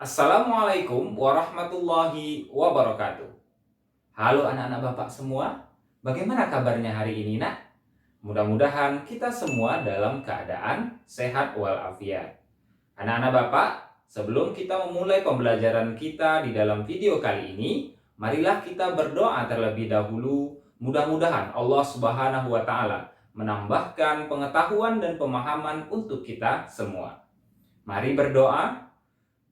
Assalamualaikum warahmatullahi wabarakatuh. Halo anak-anak Bapak semua, bagaimana kabarnya hari ini nak? Mudah-mudahan kita semua dalam keadaan sehat walafiat. Anak-anak Bapak, sebelum kita memulai pembelajaran kita di dalam video kali ini, marilah kita berdoa terlebih dahulu. Mudah-mudahan Allah Subhanahu wa Ta'ala menambahkan pengetahuan dan pemahaman untuk kita semua. Mari berdoa.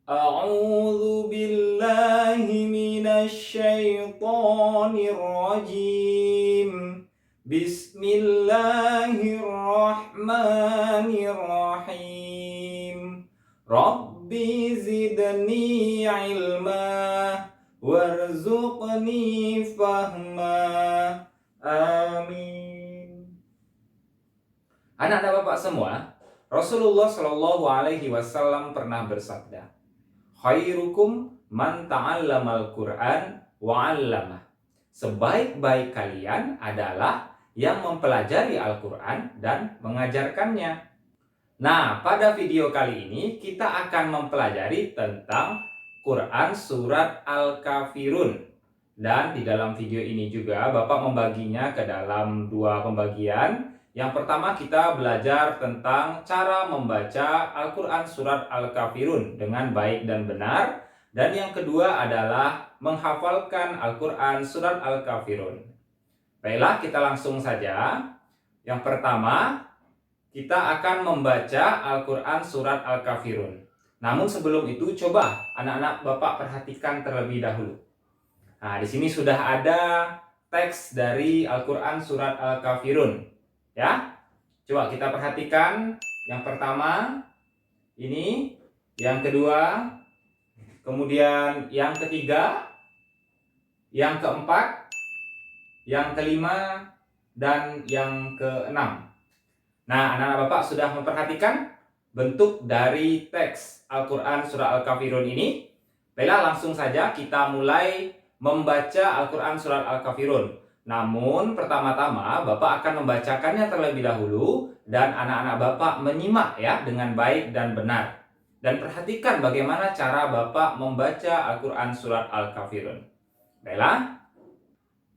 A'udzu billahi minasy syaithanir rajim. Bismillahirrahmanirrahim. Rabbi zidni ilma warzuqni fahma. Amin. Anak-anak Bapak semua, Rasulullah Shallallahu Alaihi Wasallam pernah bersabda, khairukum man ta'allamal Qur'an wa 'allamah. Sebaik-baik kalian adalah yang mempelajari Al-Qur'an dan mengajarkannya. Nah, pada video kali ini kita akan mempelajari tentang Quran surat Al-Kafirun. Dan di dalam video ini juga Bapak membaginya ke dalam dua pembagian. Yang pertama kita belajar tentang cara membaca Al-Quran Surat Al-Kafirun dengan baik dan benar. Dan yang kedua adalah menghafalkan Al-Quran Surat Al-Kafirun. Baiklah, kita langsung saja. Yang pertama, kita akan membaca Al-Quran Surat Al-Kafirun. Namun sebelum itu, coba anak-anak Bapak perhatikan terlebih dahulu. Nah, di sini sudah ada teks dari Al-Quran Surat Al-Kafirun. Ya, coba kita perhatikan yang pertama ini, yang kedua, kemudian yang ketiga, yang keempat, yang kelima, dan yang keenam. Nah, anak-anak Bapak sudah memperhatikan bentuk dari teks Al-Quran Surah Al-Kafirun ini? Baiklah, langsung saja kita mulai membaca Al-Quran Surat Al-Kafirun. Namun pertama-tama Bapak akan membacakannya terlebih dahulu dan anak-anak Bapak menyimak ya dengan baik dan benar. Dan perhatikan bagaimana cara Bapak membaca Al-Quran Surat Al-Kafirun. Baiklah.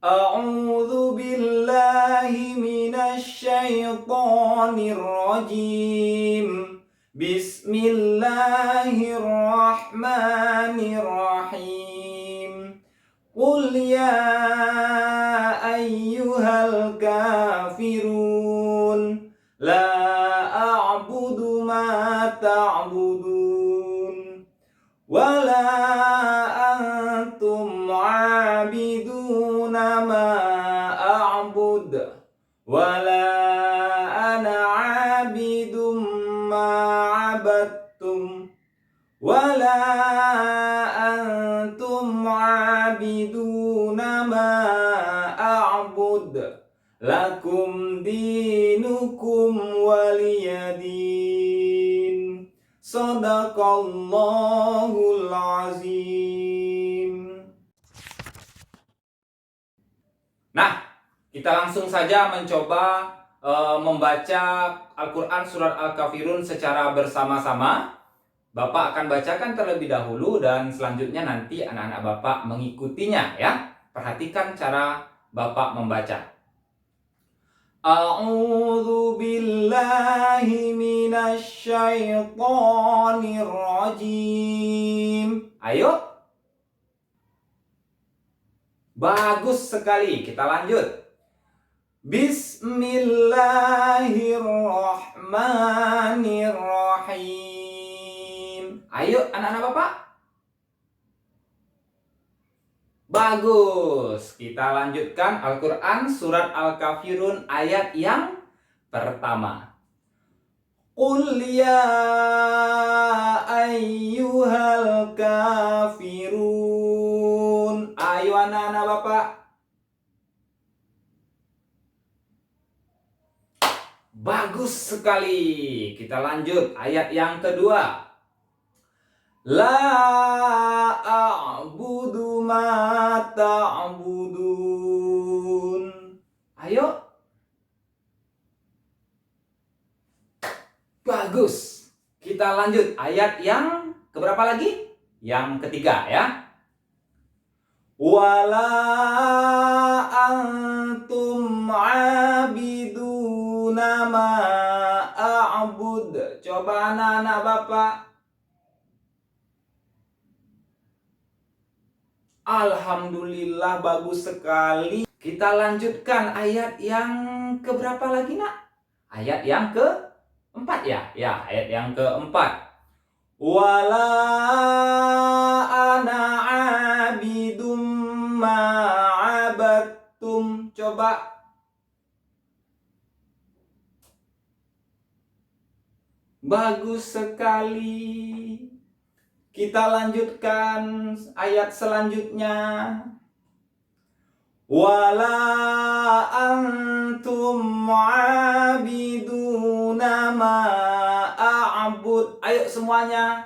A'udzu billahi minasy syaithanir rajim. Bismillahirrahmanirrahim. Qul ya ayyuhal kafirun la a'budu ma ta'budun wa la antum 'abiduna ma a'bud wa la ana 'abidum ma 'abadtum wa la antum 'abiduna ma a'bud lakum dinukum waliyadin. Shadaqallahul azim. Nah, kita langsung saja mencoba membaca Al-Quran Surat Al-Kafirun secara bersama-sama. Bapak akan bacakan terlebih dahulu dan selanjutnya nanti anak-anak Bapak mengikutinya ya. Perhatikan cara Bapak membaca. A'udzu billahi minasy syaithanir rajim. Ayo. Bagus sekali. Kita lanjut. Bismillahirrahmanirrahim. Ayo anak-anak Bapak. Bagus. Kita lanjutkan Al-Quran Surat Al-Kafirun ayat yang pertama. Qul ya ayyuhal kafirun. Ayo anak-anak Bapak. Bagus sekali. Kita lanjut ayat yang kedua. La a'budu ma ta'budun. Ayo. Bagus. Kita lanjut ayat yang keberapa lagi? yang ketiga ya. Wala antum abiduna ma a'bud. Coba anak-anak Bapak. Alhamdulillah, bagus sekali. Kita lanjutkan ayat yang keberapa lagi, Nak? Ayat yang keempat ya? Ya, ayat yang keempat. Wala ana abidum ma'abattum. Coba. Bagus sekali. Kita lanjutkan ayat selanjutnya. Wala antum abiduna ma a'bud. Ayo semuanya.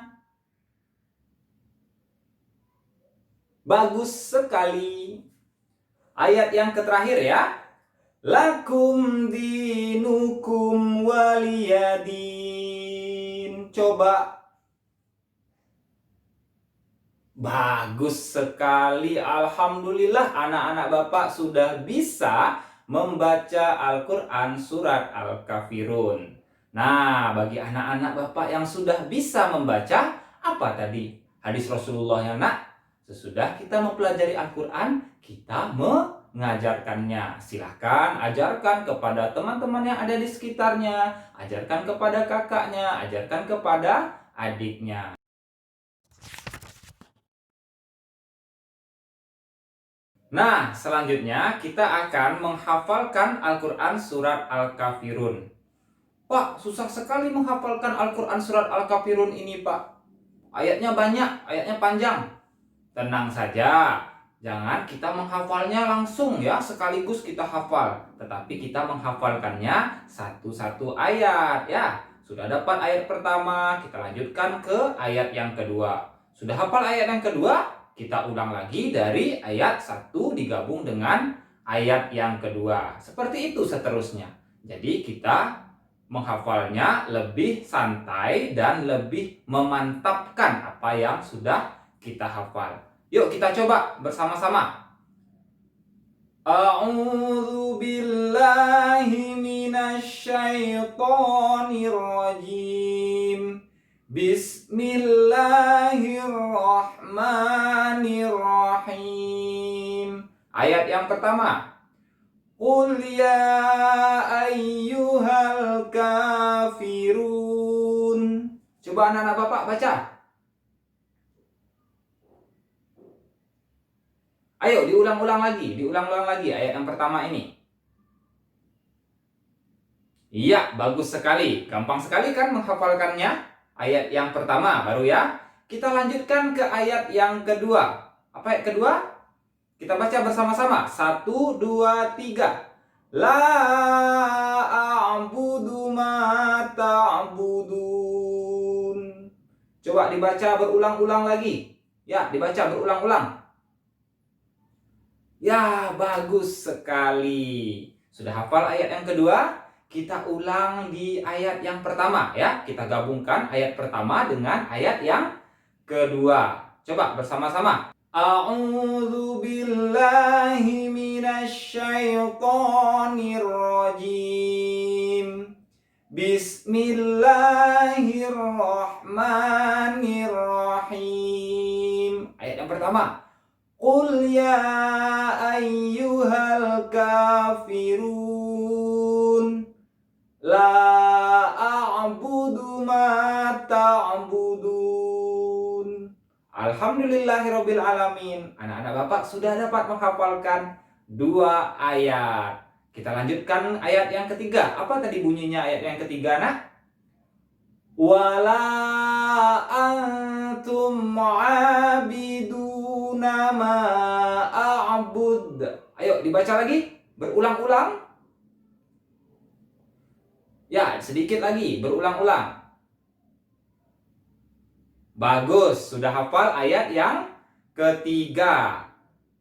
Bagus sekali. Ayat yang terakhir ya. Lakum dinukum waliyadin. Coba. Bagus sekali. Alhamdulillah, anak-anak Bapak sudah bisa membaca Al-Quran surat Al-Kafirun. Nah, bagi anak-anak Bapak yang sudah bisa membaca, apa tadi hadis Rasulullah ya, Nak? Sesudah kita mempelajari Al-Quran, kita mengajarkannya. Silahkan ajarkan kepada teman-teman yang ada di sekitarnya, ajarkan kepada kakaknya, ajarkan kepada adiknya. Nah, selanjutnya kita akan menghafalkan Al-Quran surat Al-Kafirun. Pak, susah sekali menghafalkan Al-Quran surat Al-Kafirun ini, Pak. Ayatnya banyak, ayatnya panjang. Tenang saja, jangan kita menghafalnya langsung ya, sekaligus kita hafal. Tetapi kita menghafalkannya satu-satu ayat ya. Sudah dapat ayat pertama, kita lanjutkan ke ayat yang kedua. Sudah hafal ayat yang kedua? Kita ulang lagi dari ayat 1 digabung dengan ayat yang kedua. Seperti itu seterusnya. Jadi kita menghafalnya lebih santai dan lebih memantapkan apa yang sudah kita hafal. Yuk kita coba bersama-sama. A'udzu billahi minasyaitonir rajim. Bismillahirrahmanirrahim. Ayat yang pertama. Qul ya ayyuhal kafirun. Coba anak-anak Bapak baca. Ayo diulang-ulang lagi ayat yang pertama ini. Iya, bagus sekali. Gampang sekali kan menghafalkannya? Ayat yang pertama baru ya. Kita lanjutkan ke ayat yang kedua. Apa ayat kedua? Kita baca bersama-sama. 1, 2, 3. La a'budu ma ta'budun. Coba dibaca berulang-ulang lagi. Ya, dibaca berulang-ulang. Ya, bagus sekali. Sudah hafal ayat yang kedua? Kita ulang di ayat yang pertama ya. Kita gabungkan ayat pertama dengan ayat yang kedua. Coba bersama-sama. A'udzu billahi minasyaitonir rajim. Bismillahirrahmanirrahim. Ayat yang pertama. Qul ya ayyuhal kafirun. La a'budu ma ta'budun. Alhamdulillahirabbil alamin. Anak-anak Bapak sudah dapat menghafalkan 2 ayat. Kita lanjutkan ayat yang ketiga. Apa tadi bunyinya ayat yang ketiga, Nak? Wala antum abiduna ma a'bud. Ayo dibaca lagi, berulang-ulang. Ya, sedikit lagi, berulang-ulang. Bagus, sudah hafal ayat yang ketiga.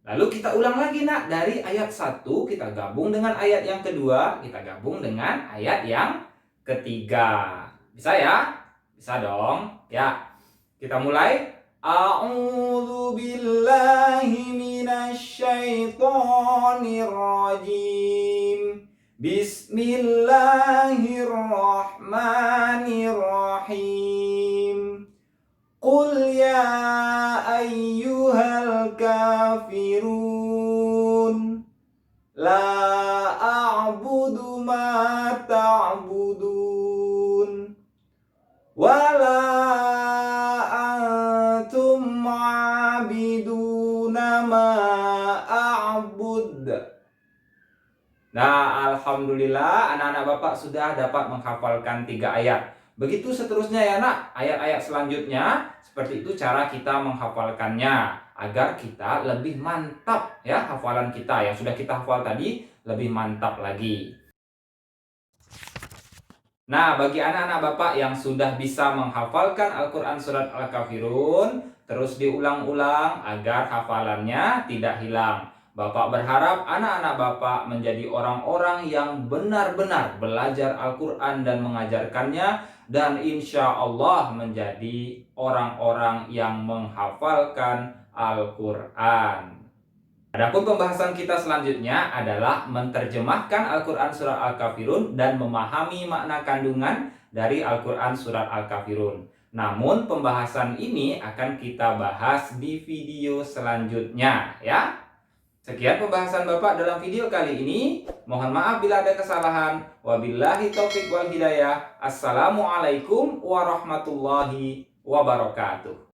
Lalu kita ulang lagi, Nak. Dari ayat 1 kita gabung dengan ayat yang kedua, kita gabung dengan ayat yang ketiga. Bisa ya? Bisa dong. Ya. Kita mulai. A'udzu billahi minasy syaithanir rajim. Bismillahirrahmanirrahim. Qul ya ayyuhal kafirun la a'budu ma ta'budun wala antum 'abiduna ma a'bud. Nah, alhamdulillah anak-anak Bapak sudah dapat menghafalkan 3 ayat. Begitu seterusnya ya nak, ayat-ayat selanjutnya seperti itu cara kita menghafalkannya agar kita lebih mantap ya hafalan kita yang sudah kita hafal tadi lebih mantap lagi. Nah, bagi anak-anak Bapak yang sudah bisa menghafalkan Al-Quran Surat Al-Kafirun, terus diulang-ulang agar hafalannya tidak hilang. Bapak berharap anak-anak Bapak menjadi orang-orang yang benar-benar belajar Al-Quran dan mengajarkannya, dan insya Allah menjadi orang-orang yang menghafalkan Al-Quran. Adapun pembahasan kita selanjutnya adalah menerjemahkan Al-Quran Surat Al-Kafirun dan memahami makna kandungan dari Al-Quran Surat Al-Kafirun. Namun pembahasan ini akan kita bahas di video selanjutnya ya. Sekian pembahasan Bapak dalam video kali ini. Mohon maaf bila ada kesalahan. Wabillahi taufik wal hidayah. Assalamualaikum warahmatullahi wabarakatuh.